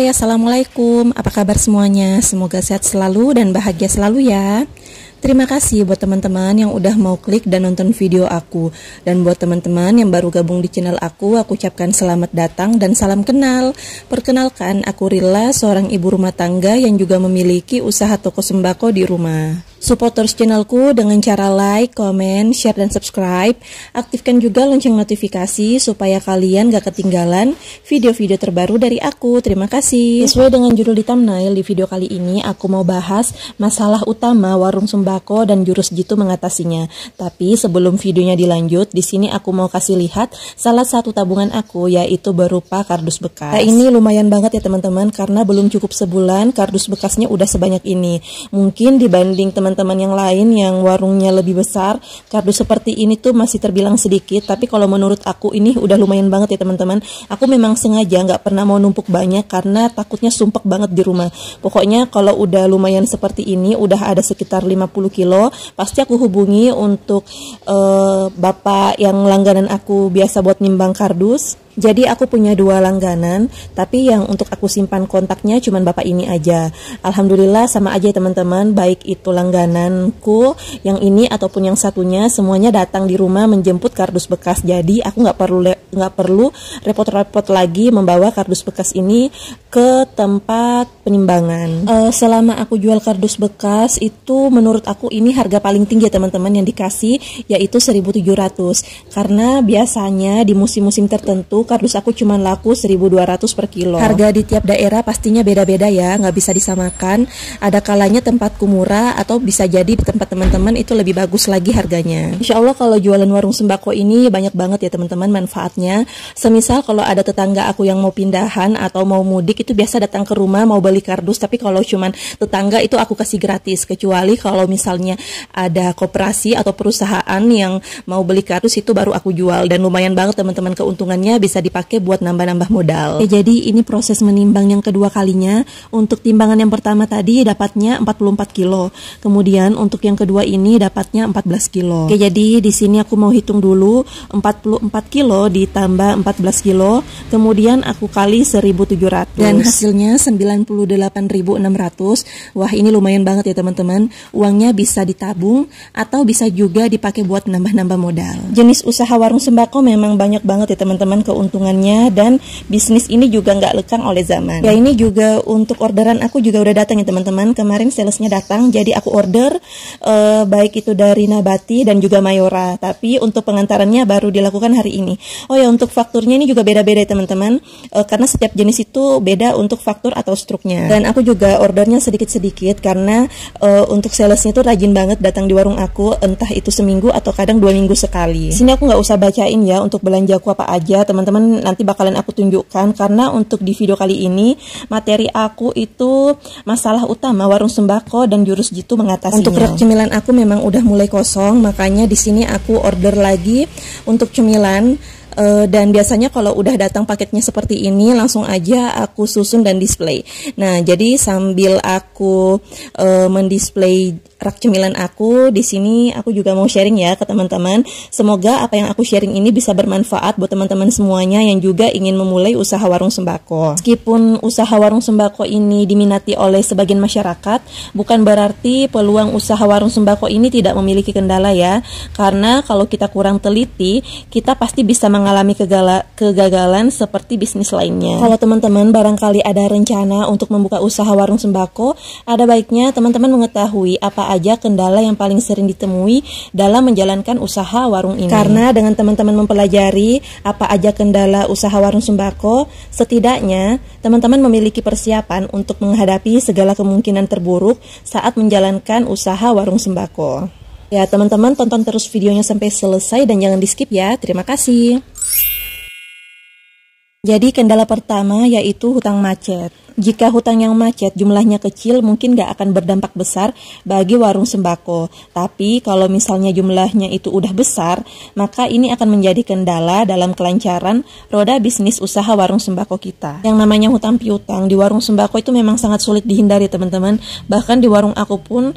Hai, assalamualaikum. Apa kabar semuanya? Semoga sehat selalu dan bahagia selalu ya. Terima kasih buat teman-teman yang udah mau klik dan nonton video aku. Dan buat teman-teman yang baru gabung di channel aku ucapkan selamat datang dan salam kenal. Perkenalkan, aku Rilla, seorang ibu rumah tangga yang juga memiliki usaha toko sembako di rumah. Support terus channelku dengan cara like, komen, share, dan subscribe. Aktifkan juga lonceng notifikasi supaya kalian gak ketinggalan video-video terbaru dari aku. Terima kasih. Sesuai dengan judul di thumbnail, di video kali ini aku mau bahas masalah utama warung sembako dan jurus jitu mengatasinya. Tapi sebelum videonya dilanjut, di sini aku mau kasih lihat salah satu tabungan aku, yaitu berupa kardus bekas. Nah, ini lumayan banget ya teman-teman, karena belum cukup sebulan kardus bekasnya udah sebanyak ini. Mungkin dibanding teman-teman yang lain yang warungnya lebih besar, kardus seperti ini tuh masih terbilang sedikit, tapi kalau menurut aku ini udah lumayan banget ya teman-teman. Aku memang sengaja nggak pernah mau numpuk banyak karena takutnya sumpek banget di rumah. Pokoknya kalau udah lumayan seperti ini, udah ada sekitar 50 kilo, pasti aku hubungi untuk bapak yang langganan aku biasa buat nimbang kardus. Jadi aku punya 2 langganan, tapi yang untuk aku simpan kontaknya cuman bapak ini aja. Alhamdulillah sama aja teman-teman, baik itu langgananku yang ini ataupun yang satunya, semuanya datang di rumah menjemput kardus bekas. Jadi aku nggak perlu repot-repot lagi membawa kardus bekas ini ke tempat penimbangan. Selama aku jual kardus bekas itu, menurut aku ini harga paling tinggi ya teman-teman yang dikasih, yaitu 1.700. Karena biasanya di musim-musim tertentu kardus aku cuma laku 1.200 per kilo. Harga di tiap daerah pastinya beda-beda ya, nggak bisa disamakan. Ada kalanya tempatku murah atau bisa jadi tempat teman-teman itu lebih bagus lagi harganya. Insya Allah kalau jualan warung sembako ini banyak banget ya teman-teman manfaatnya. Semisal kalau ada tetangga aku yang mau pindahan atau mau mudik, itu biasa datang ke rumah mau beli kardus, tapi kalau cuman tetangga itu aku kasih gratis. Kecuali kalau misalnya ada koperasi atau perusahaan yang mau beli kardus, itu baru aku jual. Dan lumayan banget teman-teman keuntungannya, bisa dipakai buat nambah-nambah modal. Oke, jadi ini proses menimbang yang kedua kalinya. Untuk timbangan yang pertama tadi dapatnya 44 kilo. Kemudian untuk yang kedua ini dapatnya 14 kilo. Oke, jadi di sini aku mau hitung dulu 44 kilo ditambah 14 kilo. Kemudian aku kali 1.700. Dan hasilnya 98.600. Wah, ini lumayan banget ya teman-teman. Uangnya bisa ditabung atau bisa juga dipakai buat nambah-nambah modal. Jenis usaha warung sembako memang banyak banget ya teman-teman keuntungannya, dan bisnis ini juga nggak lekang oleh zaman. Ya, ini juga untuk orderan aku juga udah datang ya teman-teman. Kemarin salesnya datang, jadi aku order baik itu dari Nabati dan juga Mayora. Tapi untuk pengantarannya baru dilakukan hari ini. Oh ya, untuk fakturnya ini juga beda-beda ya teman-teman, karena setiap jenis itu beda untuk faktur atau struknya. Dan aku juga ordernya sedikit-sedikit karena untuk salesnya tuh rajin banget datang di warung aku, entah itu seminggu atau kadang 2 minggu sekali. Sini aku nggak usah bacain ya untuk belanjaku apa aja teman-teman, nanti bakalan aku tunjukkan, karena untuk di video kali ini materi aku itu masalah utama warung sembako dan jurus jitu mengatasinya. Untuk rak cemilan aku memang udah mulai kosong, makanya di sini aku order lagi untuk cemilan. Dan biasanya kalau udah datang paketnya seperti ini, langsung aja aku susun dan display. Nah, jadi sambil aku mendisplay rak cemilan aku, di sini aku juga mau sharing ya ke teman-teman. Semoga apa yang aku sharing ini bisa bermanfaat buat teman-teman semuanya yang juga ingin memulai usaha warung sembako. Meskipun usaha warung sembako ini diminati oleh sebagian masyarakat, bukan berarti peluang usaha warung sembako ini tidak memiliki kendala ya. Karena kalau kita kurang teliti, kita pasti bisa mengalami kegagalan seperti bisnis lainnya. Kalau teman-teman barangkali ada rencana untuk membuka usaha warung sembako, ada baiknya teman-teman mengetahui apa aja kendala yang paling sering ditemui dalam menjalankan usaha warung ini. Karena dengan teman-teman mempelajari apa aja kendala usaha warung sembako, setidaknya teman-teman memiliki persiapan untuk menghadapi segala kemungkinan terburuk saat menjalankan usaha warung sembako. Ya teman-teman, tonton terus videonya sampai selesai dan jangan di skip ya. Terima kasih. Jadi kendala pertama yaitu hutang macet. Jika hutang yang macet jumlahnya kecil, mungkin nggak akan berdampak besar bagi warung sembako. Tapi kalau misalnya jumlahnya itu udah besar, maka ini akan menjadi kendala dalam kelancaran roda bisnis usaha warung sembako kita. Yang namanya hutang piutang di warung sembako itu memang sangat sulit dihindari teman-teman. Bahkan di warung aku pun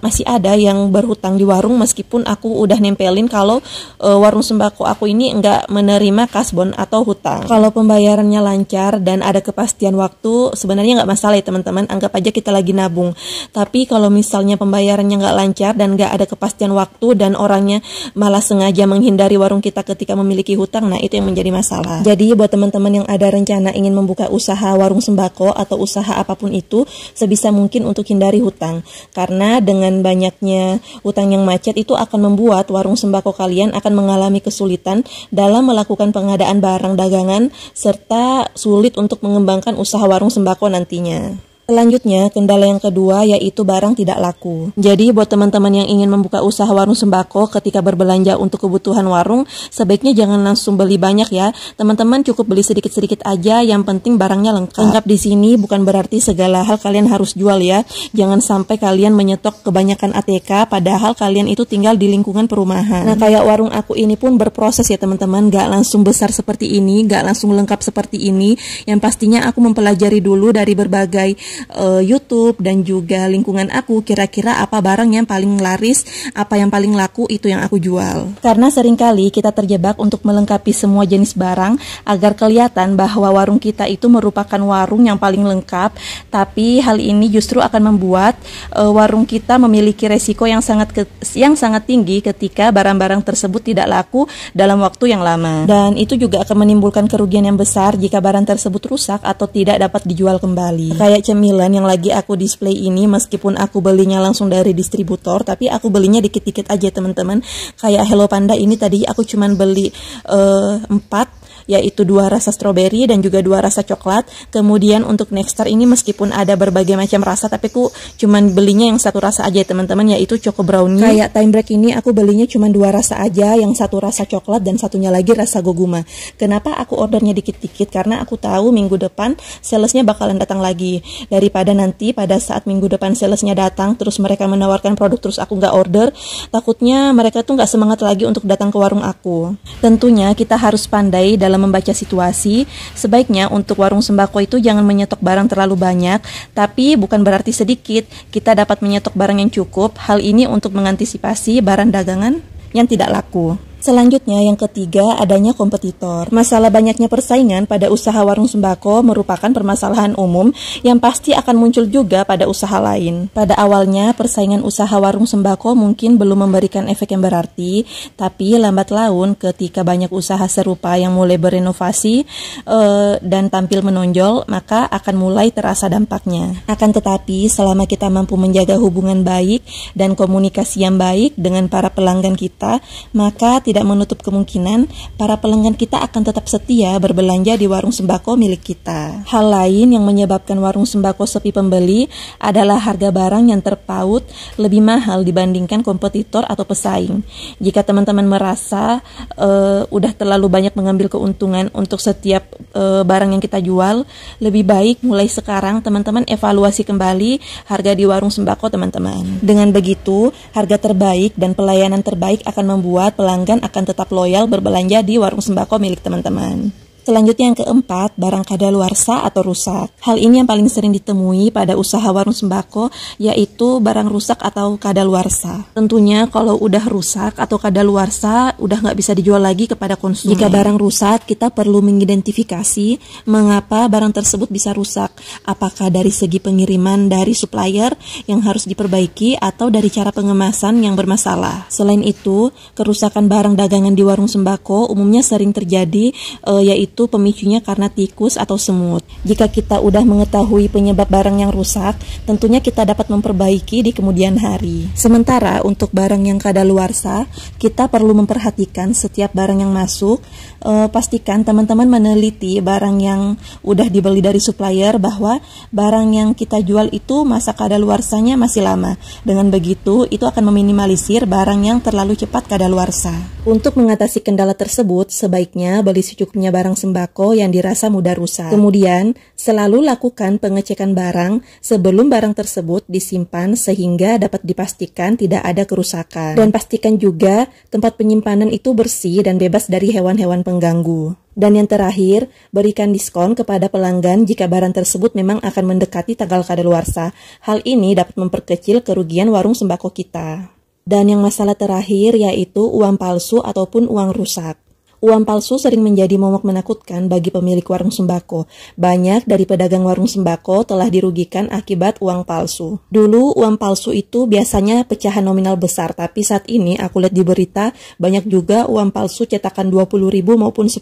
masih ada yang berhutang di warung, meskipun aku udah nempelin kalau warung sembako aku ini nggak menerima kasbon atau hutang. Kalau pembayarannya lancar dan ada kepastian waktu, itu sebenarnya nggak masalah ya teman-teman, anggap aja kita lagi nabung. Tapi kalau misalnya pembayarannya nggak lancar dan nggak ada kepastian waktu dan orangnya malah sengaja menghindari warung kita ketika memiliki hutang, nah itu yang menjadi masalah. Jadi buat teman-teman yang ada rencana ingin membuka usaha warung sembako atau usaha apapun itu, sebisa mungkin untuk hindari hutang. Karena dengan banyaknya hutang yang macet itu akan membuat warung sembako kalian akan mengalami kesulitan dalam melakukan pengadaan barang dagangan serta sulit untuk mengembangkan usaha warung sembako nantinya. Selanjutnya, kendala yang kedua yaitu barang tidak laku. Jadi buat teman-teman yang ingin membuka usaha warung sembako ketika berbelanja untuk kebutuhan warung, sebaiknya jangan langsung beli banyak ya. Teman-teman cukup beli sedikit-sedikit aja, yang penting barangnya lengkap. Lengkap di sini bukan berarti segala hal kalian harus jual ya. Jangan sampai kalian menyetok kebanyakan ATK padahal kalian itu tinggal di lingkungan perumahan. Nah, kayak warung aku ini pun berproses ya teman-teman, gak langsung besar seperti ini, gak langsung lengkap seperti ini. Yang pastinya aku mempelajari dulu dari berbagai YouTube dan juga lingkungan aku, kira-kira apa barang yang paling laris, apa yang paling laku, itu yang aku jual. Karena seringkali kita terjebak untuk melengkapi semua jenis barang agar kelihatan bahwa warung kita itu merupakan warung yang paling lengkap, tapi hal ini justru akan membuat warung kita memiliki resiko yang sangat tinggi ketika barang-barang tersebut tidak laku dalam waktu yang lama. Dan itu juga akan menimbulkan kerugian yang besar jika barang tersebut rusak atau tidak dapat dijual kembali. Kayak cemilan yang lagi aku display ini, meskipun aku belinya langsung dari distributor, tapi aku belinya dikit-dikit aja teman-teman. Kayak Hello Panda ini tadi aku cuman beli 4, yaitu 2 rasa stroberi dan juga 2 rasa coklat. Kemudian untuk Nextar ini meskipun ada berbagai macam rasa, tapi aku cuman belinya yang 1 rasa aja teman-teman, yaitu Choco Brownie. Kayak Time Break ini aku belinya cuman 2 rasa aja, yang 1 rasa coklat dan satunya lagi rasa goguma. Kenapa aku ordernya dikit-dikit? Karena aku tahu minggu depan salesnya bakalan datang lagi, daripada nanti pada saat minggu depan salesnya datang terus mereka menawarkan produk terus aku nggak order, takutnya mereka tuh nggak semangat lagi untuk datang ke warung aku. Tentunya kita harus pandai dalam membaca situasi. Sebaiknya untuk warung sembako itu jangan menyetok barang terlalu banyak, tapi bukan berarti sedikit. Kita dapat menyetok barang yang cukup. Hal ini untuk mengantisipasi barang dagangan yang tidak laku. Selanjutnya yang ketiga, adanya kompetitor. Masalah banyaknya persaingan pada usaha warung sembako merupakan permasalahan umum yang pasti akan muncul juga pada usaha lain. Pada awalnya persaingan usaha warung sembako mungkin belum memberikan efek yang berarti, tapi lambat laun ketika banyak usaha serupa yang mulai berinovasi dan tampil menonjol, maka akan mulai terasa dampaknya. Akan tetapi selama kita mampu menjaga hubungan baik dan komunikasi yang baik dengan para pelanggan kita, maka tidak menutup kemungkinan para pelanggan kita akan tetap setia berbelanja di warung sembako milik kita. Hal lain yang menyebabkan warung sembako sepi pembeli adalah harga barang yang terpaut lebih mahal dibandingkan kompetitor atau pesaing. Jika teman-teman merasa udah terlalu banyak mengambil keuntungan untuk setiap barang yang kita jual, lebih baik mulai sekarang teman-teman evaluasi kembali harga di warung sembako teman-teman. Dengan begitu, harga terbaik dan pelayanan terbaik akan membuat pelanggan akan tetap loyal berbelanja di warung sembako milik teman-teman. Selanjutnya yang keempat, barang kadaluarsa atau rusak. Hal ini yang paling sering ditemui pada usaha warung sembako, yaitu barang rusak atau kadaluarsa. Tentunya kalau udah rusak atau kadaluarsa, udah nggak bisa dijual lagi kepada konsumen. Jika barang rusak, kita perlu mengidentifikasi mengapa barang tersebut bisa rusak. Apakah dari segi pengiriman dari supplier yang harus diperbaiki atau dari cara pengemasan yang bermasalah. Selain itu, kerusakan barang dagangan di warung sembako umumnya sering terjadi, yaitu pemicunya karena tikus atau semut. Jika kita udah mengetahui penyebab barang yang rusak, tentunya kita dapat memperbaiki di kemudian hari. Sementara untuk barang yang kadaluarsa, kita perlu memperhatikan setiap barang yang masuk. Pastikan teman-teman meneliti barang yang udah dibeli dari supplier bahwa barang yang kita jual itu masa kadaluarsanya masih lama. Dengan begitu, itu akan meminimalisir barang yang terlalu cepat kadaluarsa. Untuk mengatasi kendala tersebut, sebaiknya beli secukupnya barang sembako yang dirasa mudah rusak. Kemudian, selalu lakukan pengecekan barang sebelum barang tersebut disimpan sehingga dapat dipastikan tidak ada kerusakan. Dan pastikan juga tempat penyimpanan itu bersih dan bebas dari hewan-hewan pengganggu. Dan yang terakhir, berikan diskon kepada pelanggan jika barang tersebut memang akan mendekati tanggal kadaluarsa. Hal ini dapat memperkecil kerugian warung sembako kita. Dan yang masalah terakhir yaitu uang palsu ataupun uang rusak. Uang palsu sering menjadi momok menakutkan bagi pemilik warung sembako. Banyak dari pedagang warung sembako telah dirugikan akibat uang palsu. Dulu uang palsu itu biasanya pecahan nominal besar, tapi saat ini aku lihat di berita banyak juga uang palsu cetakan 20.000 maupun 10.000.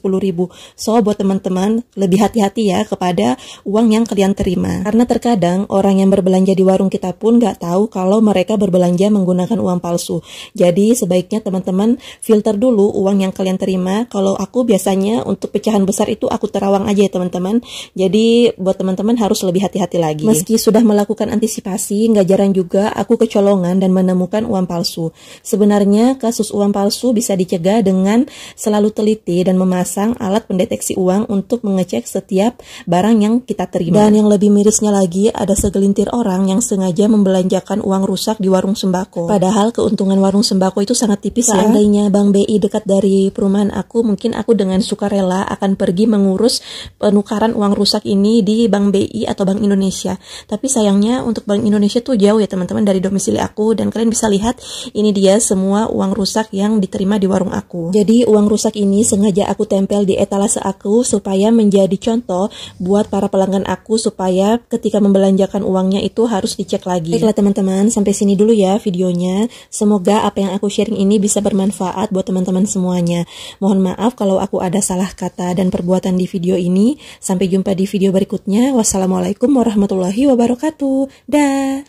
So buat teman-teman lebih hati-hati ya kepada uang yang kalian terima. Karena terkadang orang yang berbelanja di warung kita pun nggak tahu kalau mereka berbelanja menggunakan uang palsu. Jadi sebaiknya teman-teman filter dulu uang yang kalian terima. Kalau aku biasanya untuk pecahan besar itu aku terawang aja ya teman-teman. Jadi buat teman-teman harus lebih hati-hati lagi. Meski sudah melakukan antisipasi, nggak jarang juga aku kecolongan dan menemukan uang palsu. Sebenarnya kasus uang palsu bisa dicegah dengan selalu teliti dan memasang alat pendeteksi uang untuk mengecek setiap barang yang kita terima. Dan yang lebih mirisnya lagi, ada segelintir orang yang sengaja membelanjakan uang rusak di warung sembako. Padahal keuntungan warung sembako itu sangat tipis ya. Seandainya Bank BI dekat dari perumahan aku, mungkin aku dengan sukarela akan pergi mengurus penukaran uang rusak ini di Bank BI atau Bank Indonesia. Tapi sayangnya untuk Bank Indonesia tuh jauh ya teman-teman dari domisili aku, dan kalian bisa lihat ini dia semua uang rusak yang diterima di warung aku. Jadi uang rusak ini sengaja aku tempel di etalase aku supaya menjadi contoh buat para pelanggan aku supaya ketika membelanjakan uangnya itu harus dicek lagi. Baiklah teman-teman, sampai sini dulu ya videonya. Semoga apa yang aku sharing ini bisa bermanfaat buat teman-teman semuanya. Mohon maaf kalau aku ada salah kata dan perbuatan di video ini. Sampai jumpa di video berikutnya. Wassalamualaikum warahmatullahi wabarakatuh. Dah.